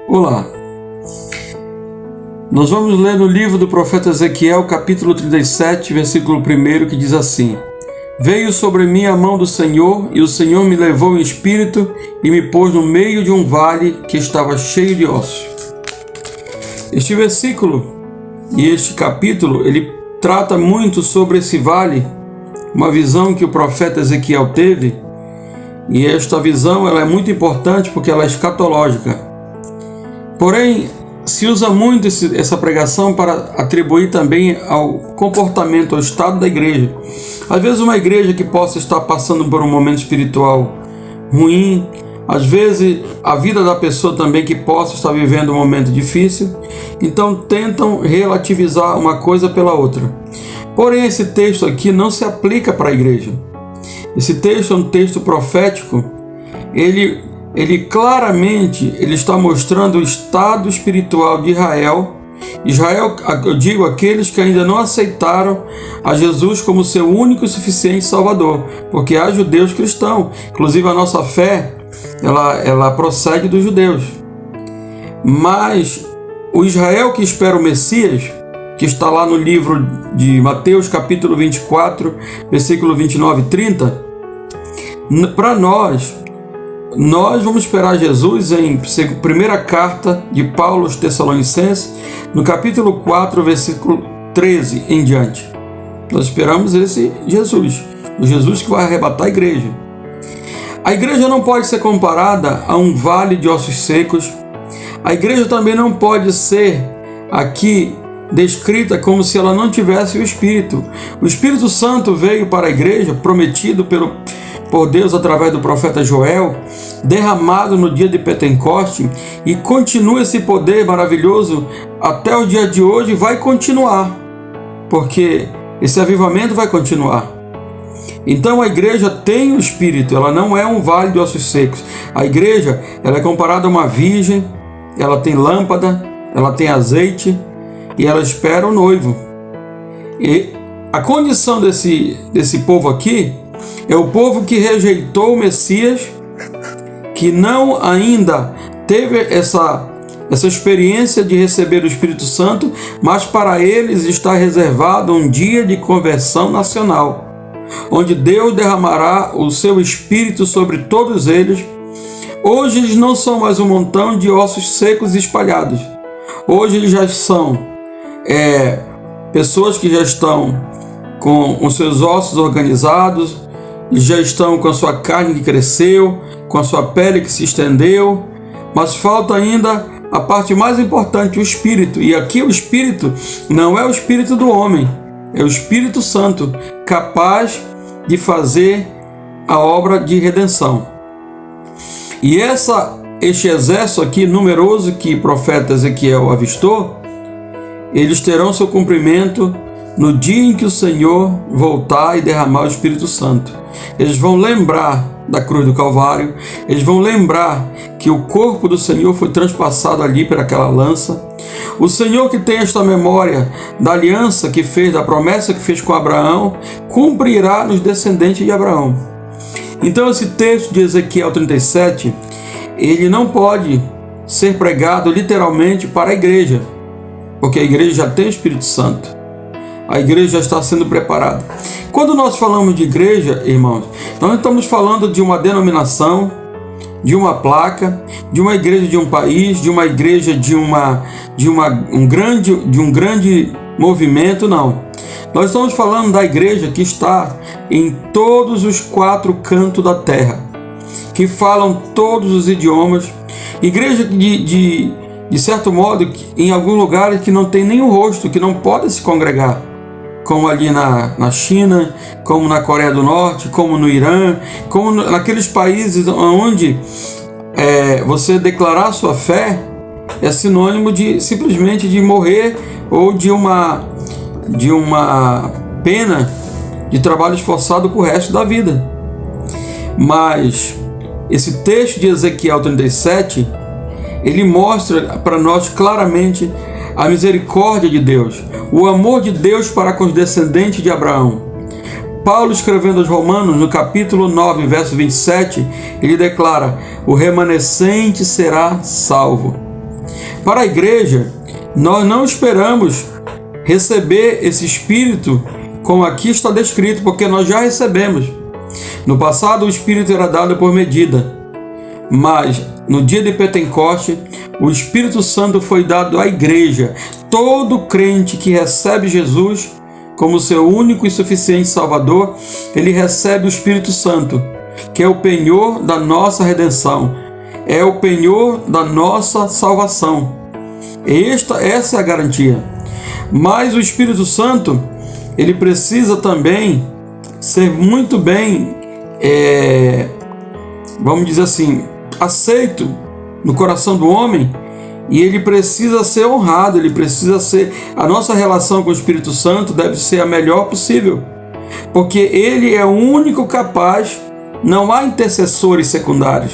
Olá, nós vamos ler no livro do profeta Ezequiel, capítulo 37, versículo 1, que diz assim: Veio sobre mim a mão do Senhor, e o Senhor me levou em espírito e me pôs no meio de um vale que estava cheio de ossos. Este versículo e este capítulo, ele trata muito sobre esse vale, uma visão que o profeta Ezequiel teve, e esta visão ela é muito importante porque ela é escatológica. Porém, se usa muito essa pregação para atribuir também ao comportamento, ao estado da igreja. Às vezes uma igreja que possa estar passando por um momento espiritual ruim, às vezes a vida da pessoa também que possa estar vivendo um momento difícil, então tentam relativizar uma coisa pela outra. Porém, esse texto aqui não se aplica para a igreja. Esse texto é um texto profético. Ele claramente está mostrando o estado espiritual de Israel. Israel, eu digo, aqueles que ainda não aceitaram a Jesus como seu único e suficiente Salvador, porque há judeus cristãos, inclusive a nossa fé, ela procede dos judeus. Mas o Israel que espera o Messias, que está lá no livro de Mateus, capítulo 24, versículo 29 e 30, para nós vamos esperar Jesus em primeira carta de Paulo aos Tessalonicenses, no capítulo 4, versículo 13 em diante. Nós esperamos esse Jesus, o Jesus que vai arrebatar a igreja. A igreja não pode ser comparada a um vale de ossos secos. A igreja também não pode ser aqui descrita como se ela não tivesse o Espírito. O Espírito Santo veio para a igreja, prometido por Deus através do profeta Joel, derramado no dia de Pentecoste, e continua esse poder maravilhoso até o dia de hoje, e vai continuar, porque esse avivamento vai continuar. Então a igreja tem o Espírito, ela não é um vale de ossos secos. A igreja ela é comparada a uma virgem, ela tem lâmpada, ela tem azeite, e ela espera o noivo. E a condição desse povo aqui é o povo que rejeitou o Messias, que não ainda teve essa experiência de receber o Espírito Santo, mas para eles está reservado um dia de conversão nacional, onde Deus derramará o seu Espírito sobre todos eles. Hoje eles não são mais um montão de ossos secos espalhados. Hoje eles já são pessoas que já estão com os seus ossos organizados, já estão com a sua carne que cresceu, com a sua pele que se estendeu, mas falta ainda a parte mais importante, o Espírito. E aqui o Espírito não é o Espírito do homem, é o Espírito Santo, capaz de fazer a obra de redenção. E este exército aqui numeroso que o profeta Ezequiel avistou, eles terão seu cumprimento no dia em que o Senhor voltar e derramar o Espírito Santo. Eles vão lembrar da cruz do Calvário, eles vão lembrar que o corpo do Senhor foi transpassado ali por aquela lança. O Senhor que tem esta memória da aliança que fez, da promessa que fez com Abraão, cumprirá nos descendentes de Abraão. Então esse texto de Ezequiel 37, ele não pode ser pregado literalmente para a igreja, porque a igreja já tem o Espírito Santo. A igreja já está sendo preparada. Quando nós falamos de igreja, irmãos, nós estamos falando de uma denominação, de uma placa, de uma igreja de um país, de uma igreja de um grande movimento, não. Nós estamos falando da igreja que está em todos os 4 cantos da terra, que falam todos os idiomas. Igreja de certo modo, em alguns lugares que não tem nenhum rosto, que não podem se congregar, como ali na China, como na Coreia do Norte, como no Irã, como naqueles países onde você declarar sua fé é sinônimo de simplesmente de morrer ou de uma pena de trabalho esforçado para o resto da vida. Mas esse texto de Ezequiel 37, ele mostra para nós claramente a misericórdia de Deus, o amor de Deus para com os descendentes de Abraão. Paulo, escrevendo aos Romanos, no capítulo 9, verso 27, ele declara: o remanescente será salvo. Para a igreja, nós não esperamos receber esse Espírito como aqui está descrito, porque nós já recebemos. No passado, o Espírito era dado por medida, mas no dia de Pentecoste, o Espírito Santo foi dado à igreja. Todo crente que recebe Jesus como seu único e suficiente Salvador, ele recebe o Espírito Santo, que é o penhor da nossa redenção, é o penhor da nossa salvação. Essa é a garantia. Mas o Espírito Santo, ele precisa também ser muito bem, vamos dizer assim, aceito no coração do homem, e ele precisa ser honrado, a nossa relação com o Espírito Santo deve ser a melhor possível, porque ele é o único capaz, não há intercessores secundários,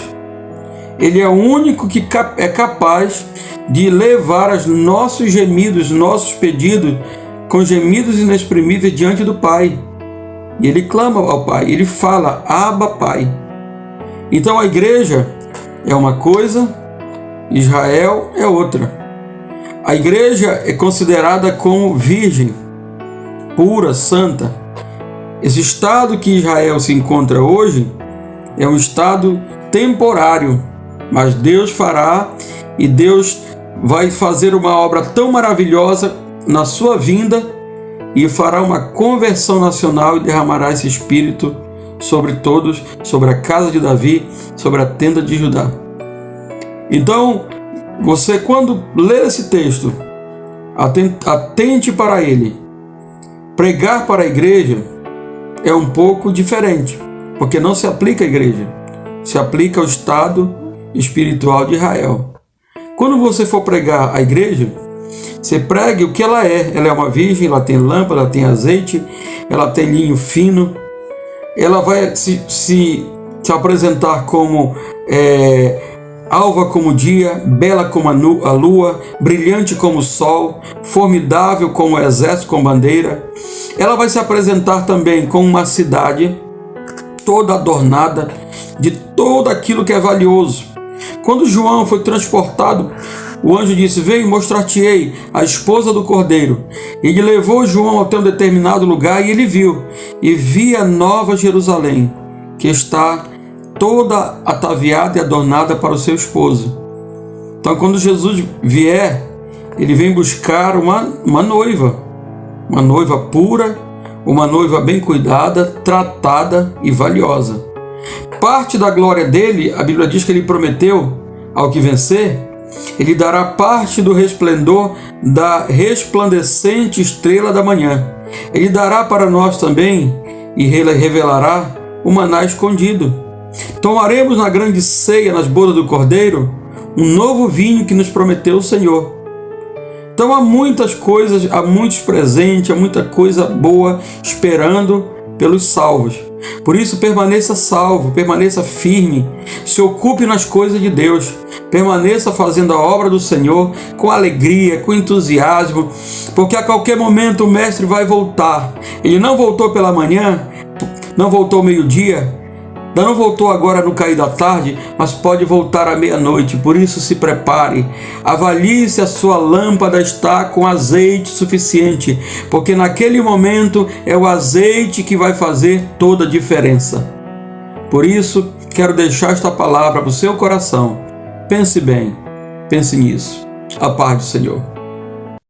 ele é o único que é capaz de levar os nossos gemidos, nossos pedidos, com gemidos inexprimíveis diante do Pai. E ele clama ao Pai, ele fala, Abba, Pai. Então a igreja é uma coisa, Israel é outra. A igreja é considerada como virgem, pura, santa. Esse estado que Israel se encontra hoje é um estado temporário, mas Deus fará, e Deus vai fazer uma obra tão maravilhosa na sua vinda, e fará uma conversão nacional e derramará esse Espírito sobre todos, sobre a casa de Davi, sobre a tenda de Judá. Então, você, quando ler esse texto, atente para ele. Pregar para a igreja é um pouco diferente, porque não se aplica à igreja, se aplica ao estado espiritual de Israel. Quando você for pregar à igreja, você pregue o que ela é. Ela é uma virgem, ela tem lâmpada, ela tem azeite, ela tem linho fino. Ela vai se apresentar como alva como o dia, bela como a lua, brilhante como o sol, formidável como o exército com bandeira. Ela vai se apresentar também como uma cidade toda adornada de todo aquilo que é valioso. Quando João foi transportado, o anjo disse, vem, mostrar-te-ei a esposa do Cordeiro. Ele levou João até um determinado lugar e ele viu, e via Nova Jerusalém, que está toda ataviada e adornada para o seu esposo. Então, quando Jesus vier, ele vem buscar uma noiva pura, uma noiva bem cuidada, tratada e valiosa. Parte da glória dele, a Bíblia diz que ele prometeu ao que vencer, ele dará parte do resplendor da resplandecente estrela da manhã. Ele dará para nós também e revelará o maná escondido. Tomaremos na grande ceia, nas bodas do Cordeiro, um novo vinho que nos prometeu o Senhor. Então há muitas coisas, há muitos presentes, há muita coisa boa esperando pelos salvos. Por isso permaneça salvo, permaneça firme, se ocupe nas coisas de Deus, permaneça fazendo a obra do Senhor com alegria, com entusiasmo, porque a qualquer momento o Mestre vai voltar. Ele não voltou pela manhã, não voltou ao meio-dia, não voltou agora no cair da tarde, mas pode voltar à meia-noite. Por isso se prepare, avalie se a sua lâmpada está com azeite suficiente, porque naquele momento é o azeite que vai fazer toda a diferença. Por isso quero deixar esta palavra para o seu coração. Pense bem, pense nisso. A paz do Senhor.